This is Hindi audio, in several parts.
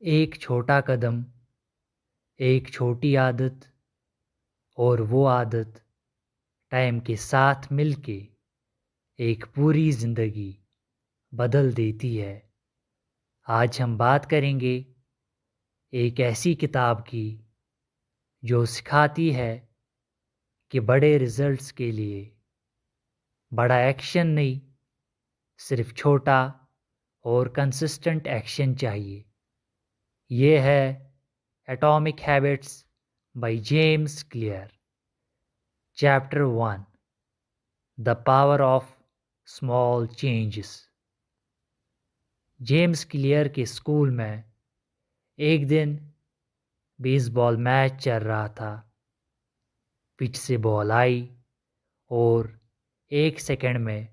एक छोटा कदम, एक छोटी आदत और वो आदत टाइम के साथ मिलके एक पूरी जिंदगी बदल देती है। आज हम बात करेंगे एक ऐसी किताब की जो सिखाती है कि बड़े रिजल्ट्स के लिए बड़ा एक्शन नहीं, सिर्फ छोटा और कंसिस्टेंट एक्शन चाहिए। ये है atomic habits by James clear. Chapter 1, the power of small changes. James clear के स्कूल में एक दिन बेसबॉल मैच चल रहा था। पिच से बॉल आई और एक सेकंड में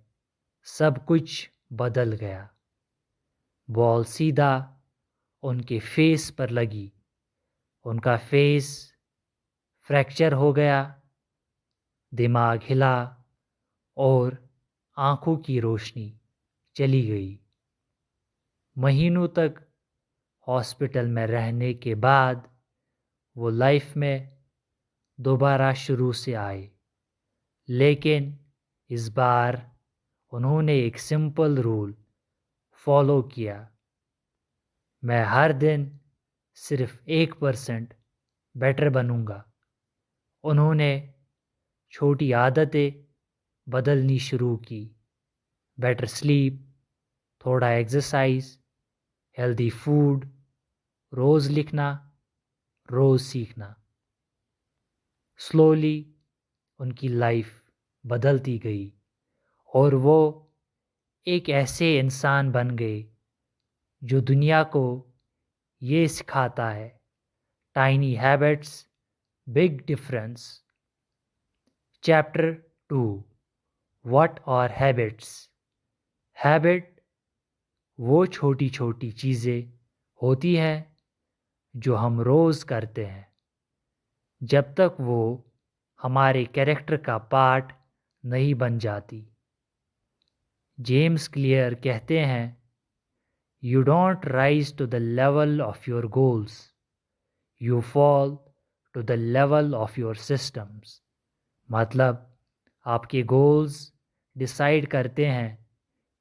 सब कुछ बदल गया। बॉल सीधा उनके फेस पर लगी। उनका फेस फ्रैक्चर हो गया, दिमाग हिला और आंखों की रोशनी चली गई। महीनों तक हॉस्पिटल में रहने के बाद वो लाइफ में दोबारा शुरू से आए, लेकिन इस बार उन्होंने एक सिंपल रूल फॉलो किया। मैं हर दिन सिर्फ 1% बेटर बनूंगा। उन्होंने छोटी आदतें बदलनी शुरू की। बेटर स्लीप, थोड़ा एक्सरसाइज, हेल्दी फूड, रोज़ लिखना, रोज़ सीखना। स्लोली उनकी लाइफ बदलती गई और वो एक ऐसे इंसान बन गए जो दुनिया को ये सिखाता है, tiny habits, big difference. Chapter 2, what are habits. Habit वो छोटी छोटी चीज़ें होती हैं जो हम रोज़ करते हैं, जब तक वो हमारे कैरेक्टर का पार्ट नहीं बन जाती। जेम्स क्लियर कहते हैं, you don't rise to the level of your goals, you fall to the level of your systems. मतलब आपके गोल्स डिसाइड करते हैं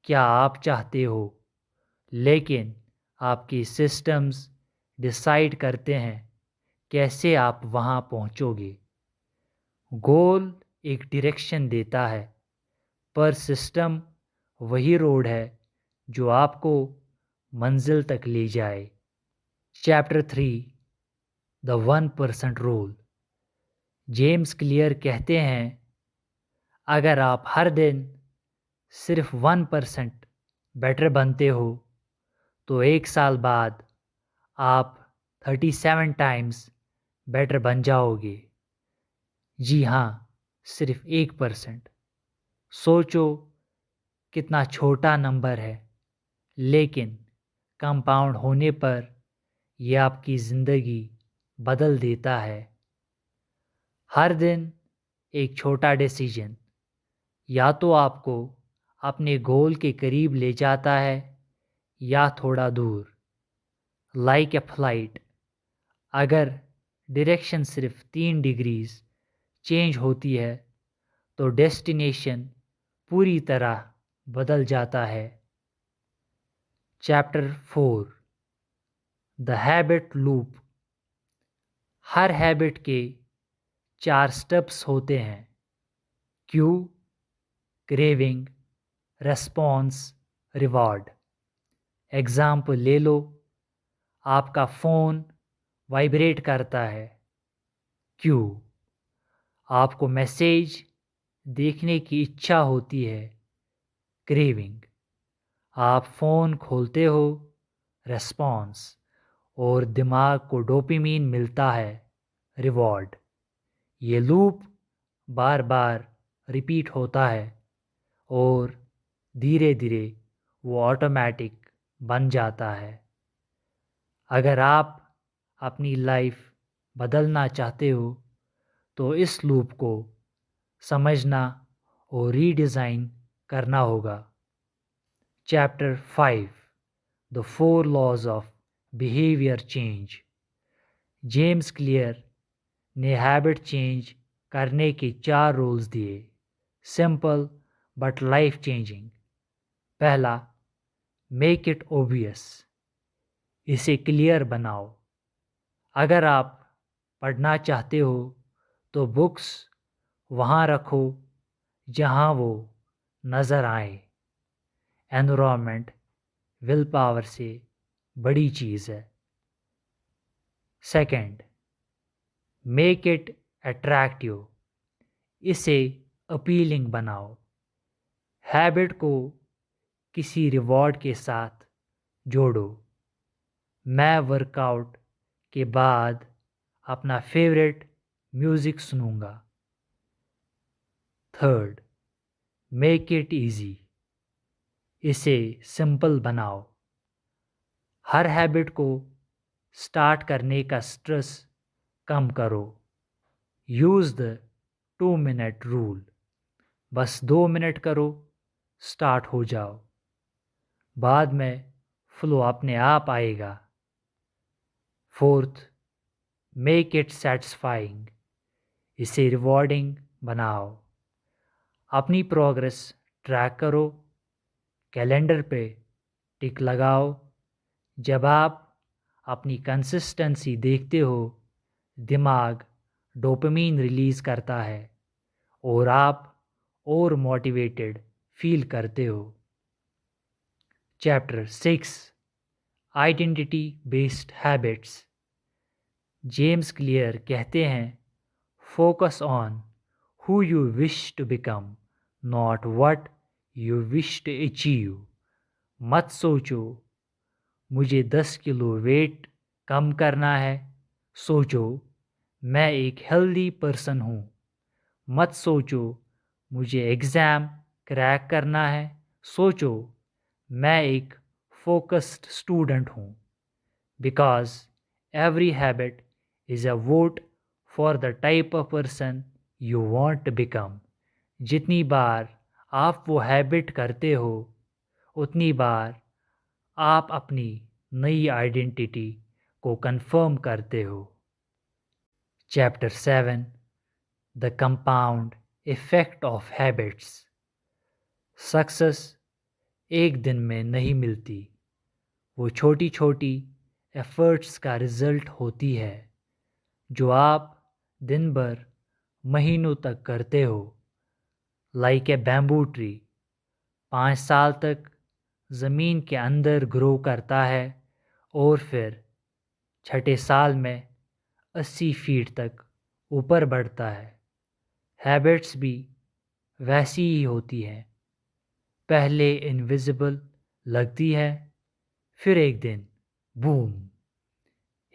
क्या आप चाहते हो, लेकिन आपके सिस्टम्स डिसाइड करते हैं कैसे आप वहाँ पहुँचोगे। गोल एक डायरेक्शन देता है, पर सिस्टम वही रोड है जो आपको मंजिल तक ले जाए। Chapter 3, the 1% rule. James Clear कहते हैं, अगर आप हर दिन सिर्फ 1% बेटर बनते हो तो एक साल बाद आप 37 टाइम्स बेटर बन जाओगे। जी हाँ, सिर्फ 1%। सोचो कितना छोटा नंबर है, लेकिन कंपाउंड होने पर यह आपकी ज़िंदगी बदल देता है। हर दिन एक छोटा डिसीजन या तो आपको अपने गोल के करीब ले जाता है या थोड़ा दूर। लाइक ए फ्लाइट, अगर डायरेक्शन सिर्फ 3 डिग्रीज चेंज होती है तो डेस्टिनेशन पूरी तरह बदल जाता है। Chapter 4, the habit loop. Her habit के 4 स्टेप्स होते हैं, Q, craving, response, reward. Example ले लो, आपका फ़ोन वाइब्रेट करता है, क्यू। आपको मैसेज देखने की इच्छा होती है, क्रेविंग। आप फ़ोन खोलते हो, रेस्पॉन्स। और दिमाग को डोपामिन मिलता है, रिवॉर्ड। ये लूप बार बार रिपीट होता है और धीरे धीरे वो ऑटोमेटिक बन जाता है। अगर आप अपनी लाइफ बदलना चाहते हो तो इस लूप को समझना और रीडिज़ाइन करना होगा। Chapter 5, the 4 laws of behaviour change. James Clear ने हैबिट चेंज करने के 4 रूल्स दिए, सिंपल बट लाइफ चेंजिंग। पहला, मेक इट ओबियस, इसे क्लियर बनाओ। अगर आप पढ़ना चाहते हो तो बुक्स वहाँ रखो जहाँ वो नज़र आए। एनवायरनमेंट विल पावर से बड़ी चीज़ है। सेकंड, मेक इट अट्रैक्टिव, इसे अपीलिंग बनाओ। हैबिट को किसी रिवॉर्ड के साथ जोड़ो। मैं वर्कआउट के बाद अपना फेवरेट म्यूज़िक सुनूंगा। थर्ड, मेक इट इजी, इसे सिंपल बनाओ। हर हैबिट को स्टार्ट करने का स्ट्रेस कम करो। यूज़ द 2 मिनट रूल, बस 2 मिनट करो, स्टार्ट हो जाओ, बाद में फ्लो अपने आप आएगा। फोर्थ, मेक इट सेटिस्फाइंग, इसे रिवॉर्डिंग बनाओ। अपनी प्रोग्रेस ट्रैक करो, कैलेंडर पे टिक लगाओ। जब आप अपनी कंसिस्टेंसी देखते हो, दिमाग डोपामीन रिलीज़ करता है और आप और मोटिवेटेड फील करते हो। Chapter 6, identity based habits. James Clear कहते हैं, focus on who you wish to become, not what you wish to achieve. मत सोचो मुझे 10 किलो वेट कम करना है, सोचो मैं एक हेल्दी पर्सन हूँ। मत सोचो मुझे एग्ज़ाम क्रैक करना है, सोचो मैं एक फोकस्ड स्टूडेंट हूँ। Because every habit is a vote for the type of person you want to become. जितनी बार आप वो हैबिट करते हो, उतनी बार आप अपनी नई आइडेंटिटी को कंफर्म करते हो। Chapter 7, the compound effect of habits. Success एक दिन में नहीं मिलती, वो छोटी छोटी एफर्ट्स का रिज़ल्ट होती है जो आप दिन भर महीनों तक करते हो। लाइक ए बैम्बू ट्री 5 साल तक ज़मीन के अंदर ग्रो करता है और फिर छठे साल में 80 फीट तक ऊपर बढ़ता है। हैबिट्स भी वैसी ही होती हैं, पहले इनविजिबल लगती है, फिर एक दिन बूम,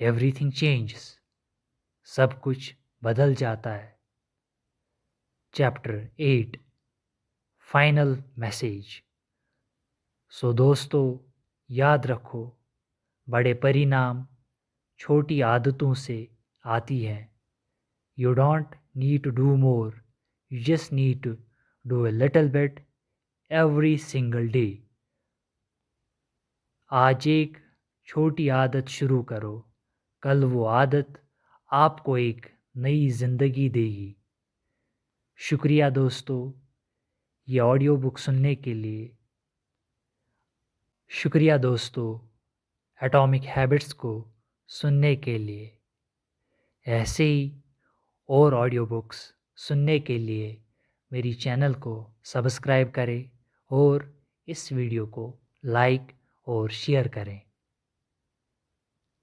एवरीथिंग चेंजेस, सब कुछ बदल जाता है। Chapter 8, final message. सो दोस्तों, याद रखो, बड़े परिणाम छोटी आदतों से आती हैं। You don't need to do more, you just need to do a little bit every single day. आज एक छोटी आदत शुरू करो, कल वो आदत आपको एक नई ज़िंदगी देगी। शुक्रिया दोस्तों, ये ऑडियो बुक सुनने के लिए। शुक्रिया दोस्तों, एटॉमिक हैबिट्स को सुनने के लिए। ऐसे ही और ऑडियो बुक्स सुनने के लिए मेरी चैनल को सब्सक्राइब करें और इस वीडियो को लाइक और शेयर करें।